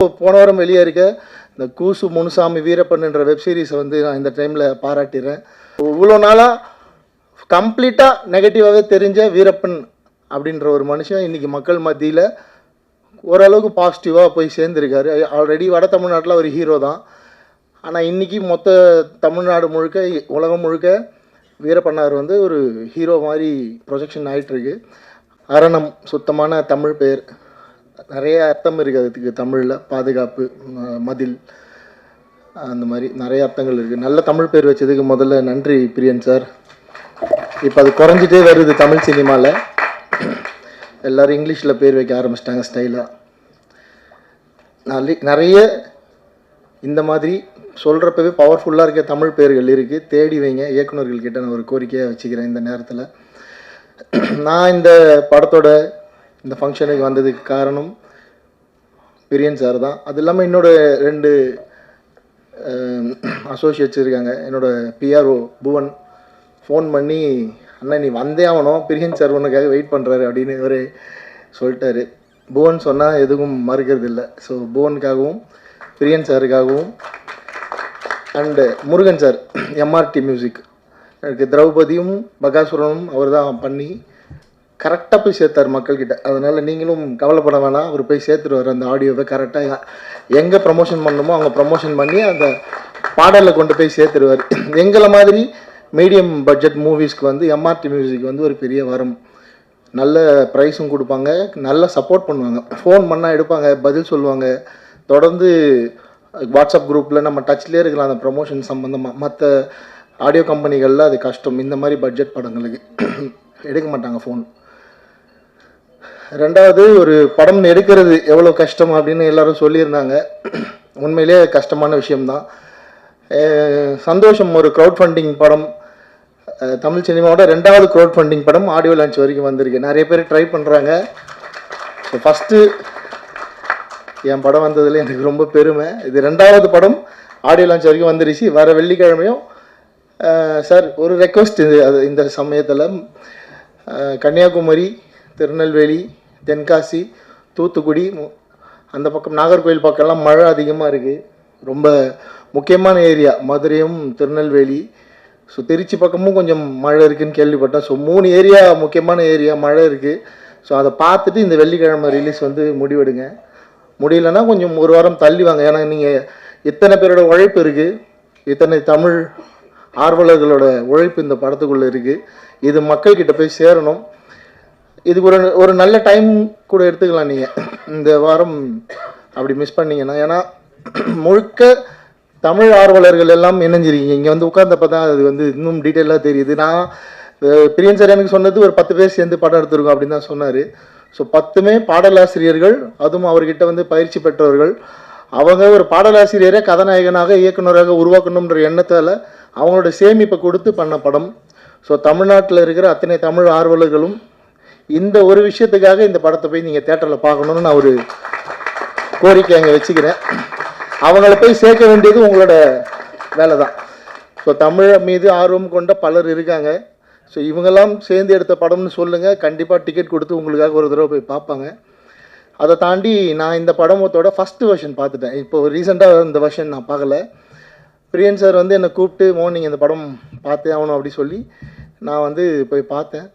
போன வாரம் வெளியே இருக்க இந்த கூசு முனுசாமி வீரப்பன்ன்ற வெப் சீரிஸை வந்து நான் இந்த டைமில் பாராட்டிடுறேன். இவ்வளோ நாளாக கம்ப்ளீட்டாக நெகட்டிவாகவே தெரிஞ்ச வீரப்பன் அப்படின்ற ஒரு மனுஷன் இன்றைக்கி மக்கள் மத்தியில் ஓரளவுக்கு பாசிட்டிவாக போய் சேர்ந்துருக்காரு. ஆல்ரெடி வட தமிழ்நாட்டில் ஒரு ஹீரோ தான். ஆனால் இன்றைக்கி மொத்த தமிழ்நாடு முழுக்க, உலகம் முழுக்க வீரப்பன்னார் வந்து ஒரு ஹீரோ மாதிரி ப்ரொஜெக்ஷன் ஆகிட்டுருக்கு. அரணம் சுத்தமான தமிழ் பெயர், நிறைய அர்த்தம் இருக்குது அதுக்கு தமிழில். பாதுகாப்பு, மதில், அந்த மாதிரி நிறைய அர்த்தங்கள் இருக்குது. நல்ல தமிழ் பேர் வச்சதுக்கு முதல்ல நன்றி பிரியன் சார். இப்போ அது குறைஞ்சிட்டே வருது தமிழ் சினிமாவில். எல்லோரும் இங்கிலீஷில் பேர் வைக்க ஆரம்பிச்சிட்டாங்க ஸ்டைலாக. நிறைய இந்த மாதிரி சொல்கிறப்பவே பவர்ஃபுல்லாக இருக்க தமிழ் பேர்கள் இருக்குது, தேடி வைங்க. இயக்குநர்கள்கிட்ட நான் ஒரு கோரிக்கையாக வச்சுக்கிறேன் இந்த நேரத்தில். நான் இந்த படத்தோட இந்த ஃபங்க்ஷனுக்கு வந்ததுக்கு காரணம் பிரியன் சார் தான். அது இல்லாமல் என்னோடய 2 அசோசியேட்ஸ் இருக்காங்க. என்னோடய பிஆர்ஓ புவன் ஃபோன் பண்ணி, அண்ணா நீ வந்தே ஆகணும், பிரியன் சார் உனக்காக வெயிட் பண்ணுறாரு அப்படின்னு இவரே சொல்லிட்டாரு. புவன் சொன்னால் எதுவும் மறுக்கிறது இல்லை. ஸோ புவனுக்காகவும் பிரியன் சாருக்காகவும் and Murugan sir, MRT music, எனக்கு திரௌபதியும் பகாசுரனும் அவர் தான் பண்ணி கரெக்டாக போய் சேர்த்தார் மக்கள்கிட்ட. அதனால் நீங்களும் கவலைப்பட வேணாம், அவர் போய் சேர்த்துருவார் அந்த ஆடியோவை கரெக்டாக. எங்கே ப்ரமோஷன் பண்ணணுமோ அவங்க ப்ரமோஷன் பண்ணி அந்த பாடலில் கொண்டு போய் சேர்த்துருவார். எங்களை மாதிரி மீடியம் பட்ஜெட் மூவிஸ்க்கு வந்து எம்ஆர்டி மியூசிக் வந்து ஒரு பெரிய வரம். நல்ல ப்ரைஸும் கொடுப்பாங்க, நல்ல சப்போர்ட் பண்ணுவாங்க. ஃபோன் பண்ணால் எடுப்பாங்க, பதில் சொல்லுவாங்க. தொடர்ந்து வாட்ஸ்அப் குரூப்பில் நம்ம டச்லேயே இருக்கலாம் அந்த ப்ரமோஷன் சம்மந்தமாக. மற்ற ஆடியோ கம்பெனிகளில் அது கஷ்டம், இந்த மாதிரி பட்ஜெட் படங்களுக்கு எடுக்க மாட்டாங்க ஃபோன். ரெண்டாவது, ஒரு படம் எடுக்கிறது எவ்வளோ கஷ்டம் அப்படின்னு எல்லோரும் சொல்லியிருந்தாங்க. உண்மையிலே கஷ்டமான விஷயம்தான். சந்தோஷம், ஒரு க்ரௌட் ஃபண்டிங் படம், தமிழ் சினிமாவோட 2வது க்ரௌட் ஃபண்டிங் படம் ஆடியோ லான்ச் வரைக்கும் வந்திருக்கு. நிறைய பேர் ட்ரை பண்ணுறாங்க. ஸோ ஃபஸ்ட்டு என் படம் வந்ததில் எனக்கு ரொம்ப பெருமை. இது 2வது படம் ஆடியோ லான்ச் வரைக்கும் வந்துருச்சு. வர வெள்ளிக்கிழமையும் சார் ஒரு ரெக்வஸ்ட், இந்த சமயத்தில் கன்னியாகுமரி, திருநெல்வேலி, தென்காசி, தூத்துக்குடி, அந்த பக்கம் நாகர்கோவில் பக்கம்லாம் மழை அதிகமாக இருக்குது. ரொம்ப முக்கியமான ஏரியா மதுரையும் திருநெல்வேலி. ஸோ திருச்சி பக்கமும் கொஞ்சம் மழை இருக்குதுன்னு கேள்விப்பட்டேன். ஸோ 3 ஏரியா முக்கியமான ஏரியா மழை இருக்குது. ஸோ அதை பார்த்துட்டு இந்த வெள்ளிக்கிழமை ரிலீஸ் வந்து முடிவெடுங்க. முடியலன்னா கொஞ்சம் ஒரு வாரம் தள்ளி வாங்க. ஏன்னா நீங்கள் இத்தனை பேரோட உழைப்பு இருக்குது, இத்தனை தமிழ் ஆர்வலர்களோட உழைப்பு இந்த படத்துக்குள்ளே இருக்குது. இது மக்கள்கிட்ட போய் சேரணும். இதுக்கு ஒரு நல்ல டைம் கூட எடுத்துக்கலாம் நீங்கள் இந்த வாரம் அப்படி மிஸ் பண்ணிங்கன்னா. ஏன்னா முழுக்க தமிழ் ஆர்வலர்கள் எல்லாம் இணைஞ்சிருக்கீங்க. இங்கே வந்து உட்கார்ந்தப்போ தான் அது வந்து இன்னும் டீட்டெயிலாக தெரியுது. நான் பிரியன் சார் எனக்கு சொன்னது ஒரு 10 பேர் சேர்ந்து படம் எடுத்துருக்கோம் அப்படின்னு தான் சொன்னார். ஸோ 10மே பாடலாசிரியர்கள், அதுவும் அவர்கிட்ட வந்து பயிற்சி பெற்றவர்கள். அவங்க ஒரு பாடலாசிரியரை கதாநாயகனாக, இயக்குநராக உருவாக்கணுன்ற எண்ணத்தால் அவங்களோட சேமிப்பை கொடுத்து பண்ண படம். ஸோ தமிழ்நாட்டில் இருக்கிற அத்தனை தமிழ் ஆர்வலர்களும் இந்த ஒரு விஷயத்துக்காக இந்த படத்தை போய் நீங்கள் தேட்டரில் பார்க்கணுன்னு நான் ஒரு கோரிக்கை அங்கே வச்சுக்கிறேன். அவங்கள போய் சேர்க்க வேண்டியது உங்களோட வேலை தான். ஸோ தமிழ் மீது ஆர்வம் கொண்ட பலர் இருக்காங்க. ஸோ இவங்கெல்லாம் சேர்ந்து எடுத்த படம்னு சொல்லுங்கள், கண்டிப்பாக டிக்கெட் கொடுத்து உங்களுக்காக ஒரு தடவை போய் பார்ப்பாங்க. அதை தாண்டி நான் இந்த படமத்தோட ஃபஸ்ட்டு வெர்ஷன் பார்த்துட்டேன். இப்போ ரீசெண்டாக இந்த வெர்ஷன் நான் பார்க்கல. பிரியன் சார் வந்து என்னை கூப்பிட்டு, மோர்னிங் இந்த படம் பார்த்தே ஆகணும் அப்படி சொல்லி நான் வந்து போய் பார்த்தேன்.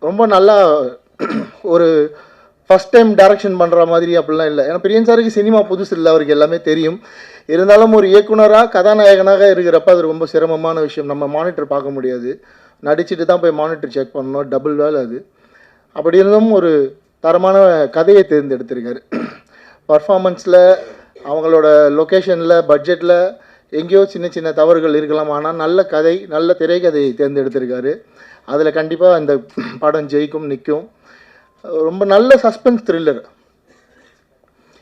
ரொம்ப நல்லா, ஒரு ஃபஸ்ட் டைம் டைரக்ஷன் பண்ணுற மாதிரி அப்படிலாம் இல்லை. ஏன்னா பிரியன் சாருக்கு சினிமா புதுசு இல்லை, அவருக்கு எல்லாமே தெரியும். இருந்தாலும் ஒரு இயக்குனராக கதாநாயகனாக இருக்கிறப்ப அது ரொம்ப சிரமமான விஷயம். நம்ம மானிட்டர் பார்க்க முடியாது, நடிச்சுட்டு தான் போய் மானிட்டர் செக் பண்ணணும், டபுள் வேலை அது. அப்படி இருந்தும் ஒரு தரமான கதையை தேர்ந்தெடுத்திருக்காரு. பர்ஃபார்மன்ஸில், அவங்களோட லொக்கேஷனில், பட்ஜெட்டில் எங்கேயோ சின்ன சின்ன தவறுகள் இருக்கலாம். ஆனால் நல்ல கதை, நல்ல திரைக்கதையை தேர்ந்தெடுத்திருக்காரு. அதில் கண்டிப்பாக இந்த படம் ஜெயிக்கும், நிற்கும். ரொம்ப நல்ல சஸ்பென்ஸ் த்ரில்லர்.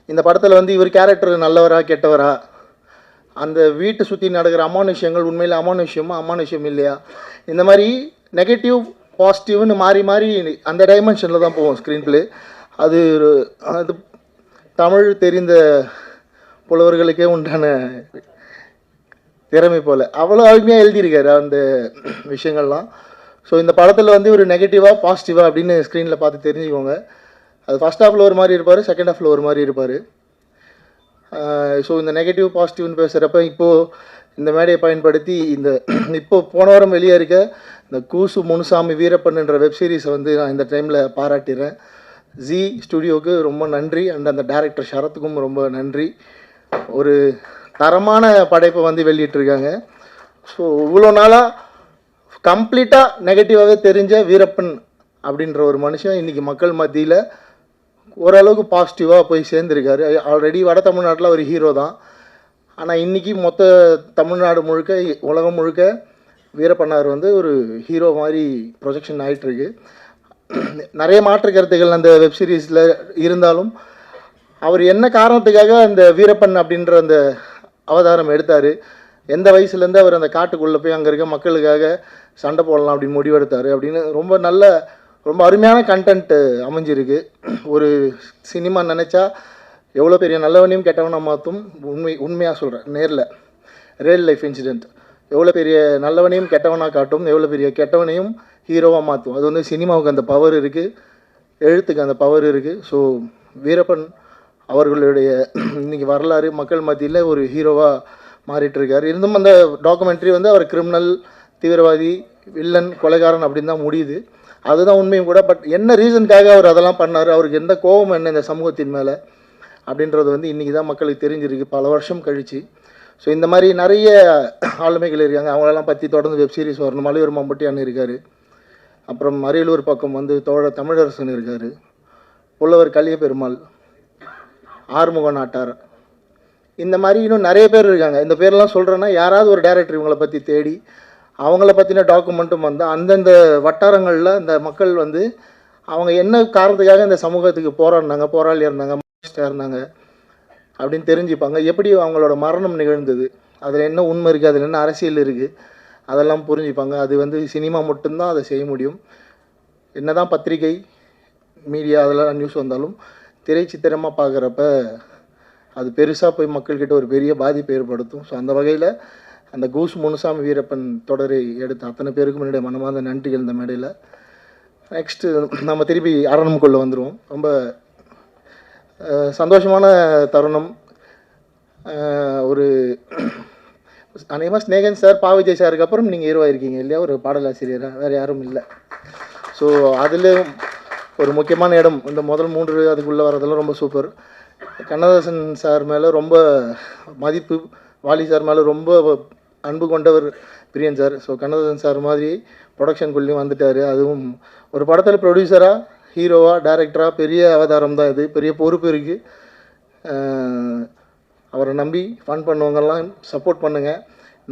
இந்த படத்தில் வந்து இவர் கேரக்டர் நல்லவரா கெட்டவரா, அந்த வீட்டை சுற்றி நடக்கிற அமானுஷ்யங்கள் உண்மையில் அமானுஷ்யமா அமானுஷ்யம் இல்லையா, இந்த மாதிரி நெகட்டிவ் பாசிட்டிவ்னு மாறி மாறி அந்த டைமென்ஷனில் தான் போவோம் ஸ்க்ரீன் பிளே. அது தமிழ் தெரிந்த புலவர்களுக்கே உண்டான திறமை போல் அவ்வளோ அருமையாக எழுதியிருக்காரு அந்த விஷயங்கள்லாம். ஸோ இந்த படத்தில் வந்து ஒரு நெகட்டிவாக பாசிட்டிவாக அப்படின்னு ஸ்க்ரீனில் பார்த்து தெரிஞ்சுக்கோங்க. அது ஃபஸ்ட் ஹாஃபில் ஒரு மாதிரி இருப்பார், செகண்ட் ஹாஃபில் ஒரு மாதிரி இருப்பார். ஸோ இந்த நெகட்டிவ் பாசிட்டிவ்னு பேசுகிறப்ப இப்போது இந்த மேடையை பயன்படுத்தி இப்போது போன வாரம் வெளியே இருக்க இந்த கூசு முனுசாமி வீரப்பன்ன்ற வெப் சீரிஸை வந்து நான் இந்த டைமில் பாராட்டிடுறேன். ஜி ஸ்டுடியோவுக்கு ரொம்ப நன்றி, அண்ட் அந்த டேரக்டர் ஷரத்துக்கும் ரொம்ப நன்றி. ஒரு தரமான படைப்பை வந்து வெளியிட்டிருக்காங்க. ஸோ இவ்வளோ நாளாக கம்ப்ளீட்டாக நெகட்டிவாகவே தெரிஞ்ச வீரப்பன் அப்படின்ற ஒரு மனுஷன் இன்றைக்கி மக்கள் மத்தியில் ஓரளவுக்கு பாசிட்டிவாக போய் சேர்ந்துருக்காரு. ஆல்ரெடி வட தமிழ்நாட்டில் ஒரு ஹீரோ தான். ஆனால் இன்றைக்கி மொத்த தமிழ்நாடு முழுக்க, உலகம் முழுக்க வீரப்பனார் வந்து ஒரு ஹீரோ மாதிரி ப்ரொஜெக்ஷன் ஆகிட்டுருக்கு. நிறைய மாற்று கருத்துக்கள் அந்த வெப் சீரிஸில் இருந்தாலும் அவர் என்ன காரணத்துக்காக அந்த வீரப்பன் அப்படின்ற அந்த அவதாரம் எடுத்தார், எந்த வயசுலேருந்து அவர் அந்த காட்டுக்குள்ளே போய் அங்கே இருக்க மக்களுக்காக சண்டை போடலாம் அப்படின்னு முடிவெடுத்தார் அப்படின்னு ரொம்ப அருமையான கண்டென்ட் அமைஞ்சிருக்கு. ஒரு சினிமா நினச்சா எவ்வளோ பெரிய நல்லவனையும் கெட்டவனாக மாற்றும். உண்மையாக சொல்கிறேன், ரியல் லைஃப் இன்சிடெண்ட். எவ்வளோ பெரிய நல்லவனையும் கெட்டவனாக காட்டும், எவ்வளோ பெரிய கெட்டவனையும் ஹீரோவாக மாற்றும். அது வந்து சினிமாவுக்கு அந்த பவர் இருக்குது, எழுத்துக்கு அந்த பவர் இருக்குது. ஸோ வீரப்பன் அவர்களுடைய இன்றைக்கி வரலாறு மக்கள் மத்தியில் ஒரு ஹீரோவாக மாறிட்டுருக்கார். இருந்தும் அந்த டாக்குமெண்ட்ரி வந்து அவர் கிரிமினல், தீவிரவாதி, வில்லன், கொலைகாரன் அப்படின்னு தான் முடியுது. அதுதான் உண்மையும் கூட. பட் என்ன ரீசனுக்காக அவர் அதெல்லாம் பண்ணார், அவருக்கு எந்த கோபம் என்ன இந்த சமூகத்தின் மேலே அப்படின்றது வந்து இன்றைக்கி தான் மக்களுக்கு தெரிஞ்சிருக்கு, பல வருஷம் கழித்து. ஸோ இந்த மாதிரி நிறைய ஆளுமைகள் இருக்காங்க, அவங்களெல்லாம் பற்றி தொடர்ந்து வெப் சீரிஸ் வரணும். மலையூர் மம்பட்டியான் இருக்கார், அப்புறம் அரியலூர் பக்கம் வந்து தமிழரசன் இருக்கார், புலவர் கலிய பெருமாள், ஆறுமுக நாட்டார், இந்த மாதிரி இன்னும் நிறைய பேர் இருக்காங்க. இந்த பேரெல்லாம் சொல்கிறேன்னா யாராவது ஒரு டைரக்டர் இவங்களை பற்றி தேடி அவங்கள பற்றின டாக்குமெண்ட்டும் வந்து அந்தந்த வட்டாரங்களில் இந்த மக்கள் வந்து அவங்க என்ன காரணத்துக்காக இந்த சமூகத்துக்கு போராளியாக இருந்தாங்க, இருந்தாங்க அப்படின்னு தெரிஞ்சுப்பாங்க. எப்படி அவங்களோட மரணம் நிகழ்ந்தது, அதில் என்ன உண்மை இருக்குது, அதில் என்ன அரசியல் இருக்குது, அதெல்லாம் புரிஞ்சுப்பாங்க. அது வந்து சினிமா மட்டும்தான் அதை செய்ய முடியும். என்ன தான் பத்திரிகை, மீடியா அதெல்லாம் நியூஸ் வந்தாலும் திரைச்சித்திரமாக பார்க்குறப்ப அது பெருசாக போய் மக்கள்கிட்ட ஒரு பெரிய பாதிப்பை ஏற்படுத்தும். ஸோ அந்த வகையில் அந்த கூஸ் முனுசாமி வீரப்பன் தொடரை எடுத்த அத்தனை பேருக்கும் என்னுடைய மனமார்ந்த நன்றிகள் இந்த மேடையில். நெக்ஸ்ட்டு நம்ம திருப்பி அரணுக்குள்ளே வந்துடுவோம். ரொம்ப சந்தோஷமான தருணம். ஒரு அநேகமாக ஸ்நேகன் சார், விஜய் சாருக்கு அப்புறம் நீங்கள் ஹீரோவாக இருக்கீங்க இல்லையா, ஒரு பாடலாசிரியராக, வேறு யாரும் இல்லை. ஸோ அதில் ஒரு முக்கியமான இடம் இந்த முதல் 3 அதுக்குள்ளே வரதெல்லாம் ரொம்ப சூப்பர். கண்ணதாசன் சார் மேலே ரொம்ப மதிப்பு, வாலி சார் மேலே ரொம்ப அன்பு கொண்டவர் பிரியன் சார். ஸோ கண்ணதாசன் சார் மாதிரி ப்ரொடக்ஷனுக்குள்ளேயும் வந்துட்டார். அதுவும் ஒரு படத்தில் ப்ரொடியூசராக, ஹீரோவாக, டைரக்டராக பெரிய அவதாரம் தான் இது, பெரிய பொறுப்பு இருக்குது. அவரை நம்பி ஃபன் பண்ணுவங்கெல்லாம் சப்போர்ட் பண்ணுங்கள்.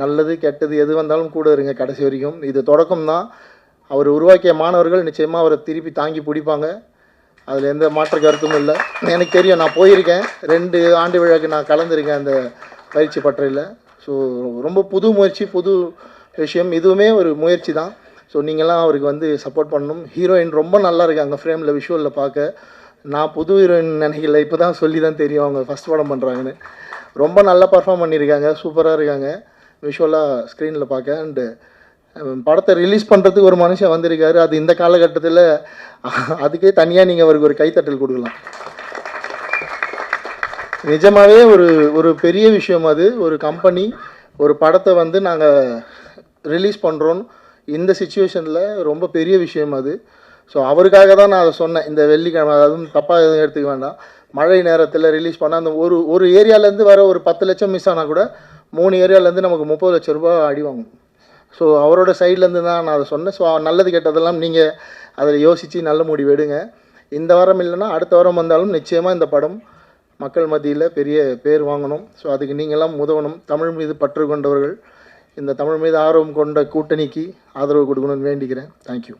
நல்லது கெட்டது எது வந்தாலும் கூட இருங்க கடைசி வரைக்கும். இது தொடக்கம் தான். அவர் உருவாக்கிய மாணவர்கள் நிச்சயமாக அவரை திருப்பி தாங்கி பிடிப்பாங்க, அதில் எந்த மாற்று கருத்தும் இல்லை. எனக்கு தெரியும், நான் போயிருக்கேன், 2 ஆண்டு விழாக்கு நான் கலந்துருக்கேன் அந்த பயிற்சி பட்டறையில். ஸோ ரொம்ப புது முயற்சி, புது விஷயம், இதுவுமே ஒரு முயற்சி தான். ஸோ நீங்கள்லாம் அவருக்கு வந்து சப்போர்ட் பண்ணணும். ஹீரோயின் ரொம்ப நல்லா இருக்காங்க ஃப்ரேமில், விஷுவலில் பார்க்க. நான் புது ஹீரோயின் நினைக்கல, இப்போ தான் சொல்லி தான் தெரியும் அவங்க ஃபஸ்ட் படம் பண்ணுறாங்கன்னு. ரொம்ப நல்லா பர்ஃபார்ம் பண்ணியிருக்காங்க, சூப்பராக இருக்காங்க விஷுவலாக ஸ்க்ரீனில் பார்க்க. அண்டு படத்தை ரிலீஸ் பண்ணுறதுக்கு ஒரு மனுஷன் வந்திருக்காரு. அது இந்த காலகட்டத்தில் அதுக்கே தனியாக நீங்கள் அவருக்கு ஒரு கைத்தட்டல் கொடுக்கலாம். நிஜமாகவே ஒரு பெரிய விஷயம் அது. ஒரு கம்பெனி ஒரு படத்தை வந்து நாங்கள் ரிலீஸ் பண்ணுறோம் இந்த சிச்சுவேஷனில், ரொம்ப பெரிய விஷயம் அது. ஸோ அவருக்காக தான் நான் அதை சொன்னேன். இந்த வெள்ளிக்கிழமை, அதுவும் தப்பாக எதுவும் எடுத்துக்க வேண்டாம், மழை நேரத்தில் ரிலீஸ் பண்ணால் அந்த ஒரு ஏரியாலேருந்து வர ஒரு 10 லட்சம் மிஸ் ஆனால் கூட 3 ஏரியாலேருந்து நமக்கு 30 லட்ச ரூபா அடி வாங்கும். ஸோ அவரோட சைட்லேருந்து தான் நான் அதை சொன்னேன். ஸோ நல்லது கெட்டதெல்லாம் நீங்கள் அதில் யோசித்து நல்ல முடிவு எடுங்க. இந்த வாரம் இல்லைன்னா அடுத்த வாரம் வந்தாலும் நிச்சயமாக இந்த படம் மக்கள் மத்தியில் பெரிய பேர் வாங்கணும். ஸோ அதுக்கு நீங்கள்லாம் உதவணும். தமிழ் மீது பற்று கொண்டவர்கள், இந்த தமிழ் மீது ஆர்வம் கொண்ட கூட்டணிக்கு ஆதரவு கொடுக்கணும்னு வேண்டிக்கிறேன். தேங்க்யூ.